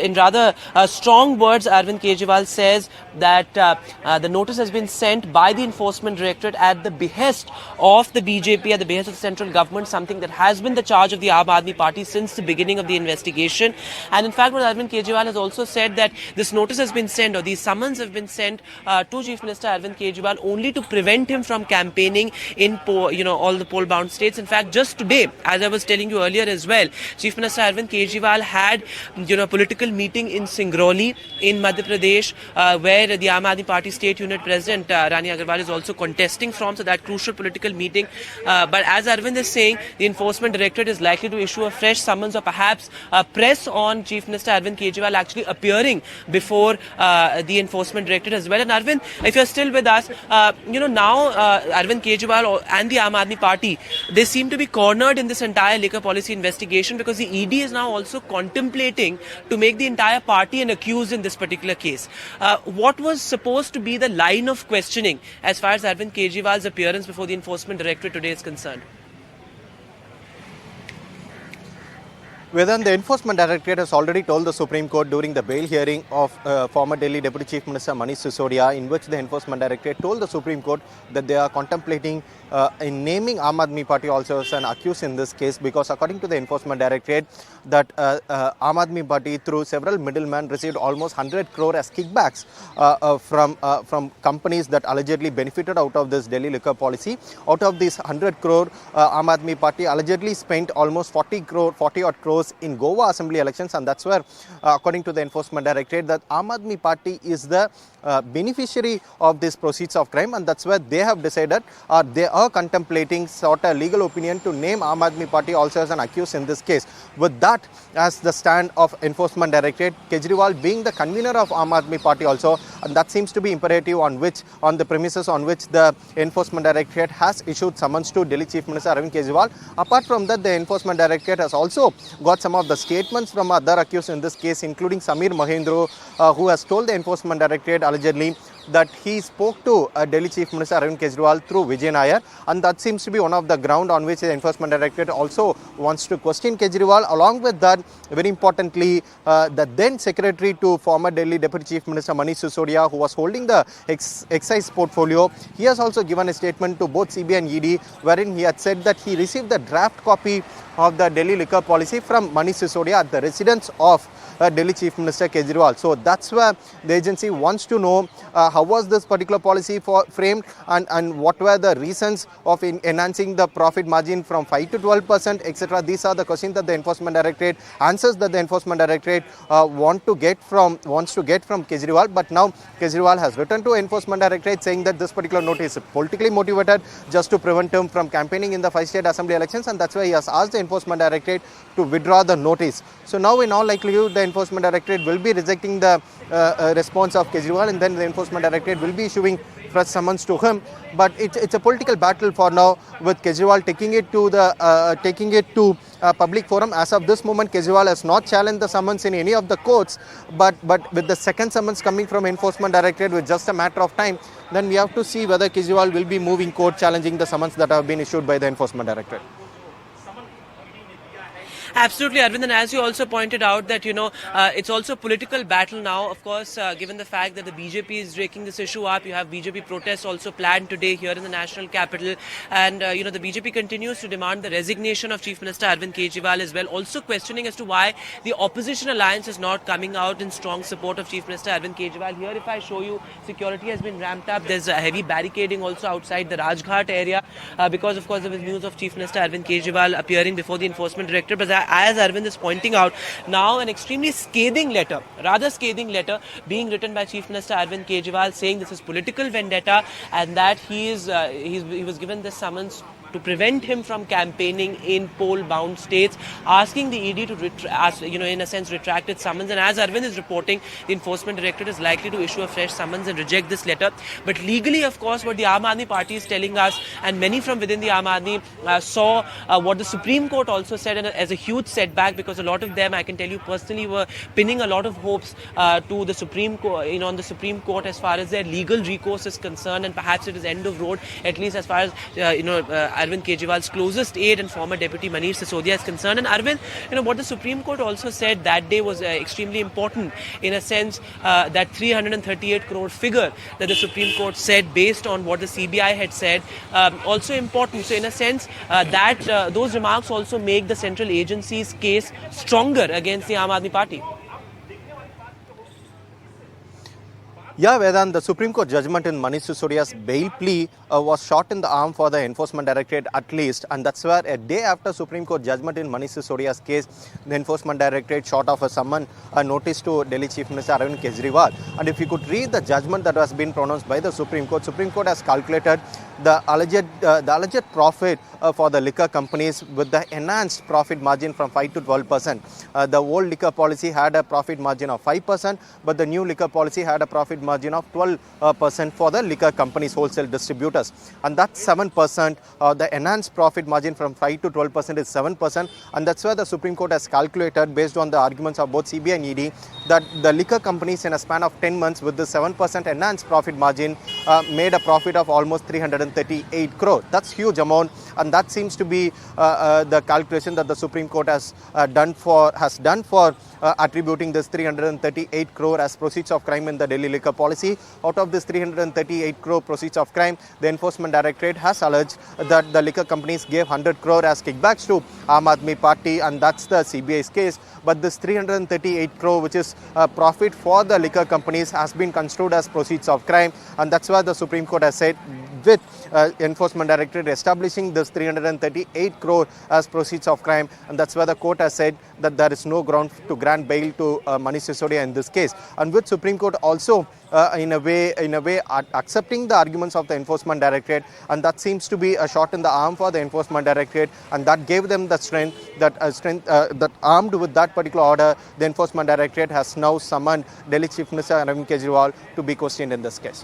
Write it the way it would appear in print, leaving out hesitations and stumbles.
In rather strong words, Arvind Kejriwal says that the notice has been sent by the Enforcement Directorate at the behest of the BJP, at the behest of the central government, something that has been the charge of the Aam Aadmi Party since the beginning of the investigation. And in fact, what Arvind Kejriwal has also said that this notice has been sent, or these summons have been sent to Chief Minister Arvind Kejriwal only to prevent him from campaigning in all the poll-bound states. In fact, just today, as I was telling you earlier as well, Chief Minister Arvind Kejriwal had political meeting in Singrauli in Madhya Pradesh, where the Aam Aadmi Party State Unit President Rani Agarwal is also contesting from. So that crucial political meeting. But as Arvind is saying, the Enforcement Directorate is likely to issue a fresh summons or perhaps press on Chief Minister Arvind Kejriwal actually appearing before the Enforcement Directorate as well. And Arvind, if you're still with us, now Arvind Kejriwal and the Aam Aadmi Party, they seem to be cornered in this entire liquor policy investigation because the ED is now also contemplating to make the entire party an accused in this particular case. What was supposed to be the line of questioning as far as Arvind Kejriwal's appearance before the Enforcement Directorate today is concerned? Whether the Enforcement Directorate has already told the Supreme Court during the bail hearing of former Delhi Deputy Chief Minister Manish Sisodia, in which the Enforcement Directorate told the Supreme Court that they are contemplating in naming Aam Aadmi Party also as an accused in this case, because according to the Enforcement Directorate, that Aam Aadmi Party through several middlemen received almost 100 crore as kickbacks from companies that allegedly benefited out of this Delhi liquor policy. Out of these 100 crore, Aam Aadmi Party allegedly spent almost 40 odd crores in Goa Assembly elections, and that's where, according to the Enforcement Directorate, that Aam Aadmi Party is the beneficiary of these proceeds of crime, and that's where they have decided, they are contemplating sort of legal opinion to name Aam Aadmi Party also as an accused in this case. With that as the stand of Enforcement Directorate, Kejriwal being the convener of Aam Aadmi Party also, and that seems to be imperative on the premises on which the Enforcement Directorate has issued summons to Delhi Chief Minister Arvind Kejriwal. Apart from that, the Enforcement Directorate has also got some of the statements from other accused in this case, including Samir Mahendra, who has told the Enforcement Directorate allegedly that he spoke to Delhi Chief Minister Arvind Kejriwal through Vijay Nair, and that seems to be one of the ground on which the Enforcement Directorate also wants to question Kejriwal. Along with that, very importantly, the then Secretary to former Delhi Deputy Chief Minister Manish Sisodia, who was holding the excise portfolio, he has also given a statement to both CBI and ED, wherein he had said that he received the draft copy of the Delhi liquor policy from Manish Sisodia at the residence of Delhi Chief Minister Kejriwal. So that's where the agency wants to know how was this particular policy framed, and what were the reasons of enhancing the profit margin from 5 to 12%, etc. These are the questions that the Enforcement Directorate, answers that the Enforcement Directorate wants to get from Kejriwal. But now Kejriwal has written to Enforcement Directorate saying that this particular notice is politically motivated just to prevent him from campaigning in the 5 state assembly elections, and that's why he has asked the Enforcement Directorate to withdraw the notice. So now in all likelihood, the Enforcement Directorate will be rejecting the response of Kejriwal, and then the Enforcement Directorate will be issuing fresh summons to him. But it's a political battle for now, with Kejriwal taking it to public forum. As of this moment, Kejriwal has not challenged the summons in any of the courts, but with the second summons coming from Enforcement Directorate with just a matter of time, then we have to see whether Kejriwal will be moving court challenging the summons that have been issued by the Enforcement Directorate. Absolutely, Arvind, and as you also pointed out that, it's also a political battle now, of course, given the fact that the BJP is raking this issue up. You have BJP protests also planned today here in the national capital, and, the BJP continues to demand the resignation of Chief Minister Arvind Kejriwal as well, also questioning as to why the opposition alliance is not coming out in strong support of Chief Minister Arvind Kejriwal. Here, if I show you, security has been ramped up. There's a heavy barricading also outside the Rajghat area because, of course, there was news of Chief Minister Arvind Kejriwal appearing before the Enforcement Directorate. But as Arvind is pointing out, now an extremely rather scathing letter being written by Chief Minister Arvind Kejriwal saying this is political vendetta, and that he was given this summons to prevent him from campaigning in poll-bound states, asking the ED to, in a sense, retract its summons. And as Arvind is reporting, the Enforcement Directorate is likely to issue a fresh summons and reject this letter. But legally, of course, what the Aam Aadmi Party is telling us, and many from within the Aam Aadmi saw what the Supreme Court also said as a huge setback, because a lot of them, I can tell you personally, were pinning a lot of hopes to the Supreme Court, on the Supreme Court as far as their legal recourse is concerned, and perhaps it is end of road, at least as far as Arvind Kejriwal's closest aide and former deputy Manish Sisodia is concerned. And Arvind, what the Supreme Court also said that day was extremely important in a sense that 338 crore figure that the Supreme Court said based on what the CBI had said also important. So in a sense that those remarks also make the central agency's case stronger against the Aam Aadmi Party. Yeah, Vedant, the Supreme Court judgment in Manish Sisodia's bail plea was shot in the arm for the Enforcement Directorate at least, and that's where a day after Supreme Court judgment in Manish Sisodia's case, the Enforcement Directorate shot off a notice to Delhi Chief Minister Arvind Kejriwal. And if you could read the judgment that has been pronounced by the Supreme Court has calculated the alleged profit for the liquor companies with the enhanced profit margin from 5 to 12%. The old liquor policy had a profit margin of 5%, but the new liquor policy had a profit margin of 12% for the liquor companies, wholesale distributors. And that's 7%. The enhanced profit margin from 5 to 12% is 7%. And that's where the Supreme Court has calculated, based on the arguments of both CBI and ED, that the liquor companies in a span of 10 months with the 7% enhanced profit margin made a profit of almost 338 crore. That's huge amount, and that seems to be the calculation that the Supreme Court has done for attributing this 338 crore as proceeds of crime in the Delhi liquor policy. Out of this 338 crore proceeds of crime, the Enforcement Directorate has alleged that the liquor companies gave 100 crore as kickbacks to Aam Aadmi Party, and that's the CBI's case. But this 338 crore, which is profit for the liquor companies, has been construed as proceeds of crime, and that's why the Supreme Court has said, with Enforcement Directorate establishing this 338 crore as proceeds of crime, and that's why the court has said that there is no ground to grant bail to Manish Sisodia in this case. And with Supreme Court also in a way accepting the arguments of the Enforcement Directorate, and that seems to be a shot in the arm for the Enforcement Directorate, and that gave them the strength that armed with that particular order, the Enforcement Directorate has now summoned Delhi Chief Minister Arvind Kejriwal to be questioned in this case.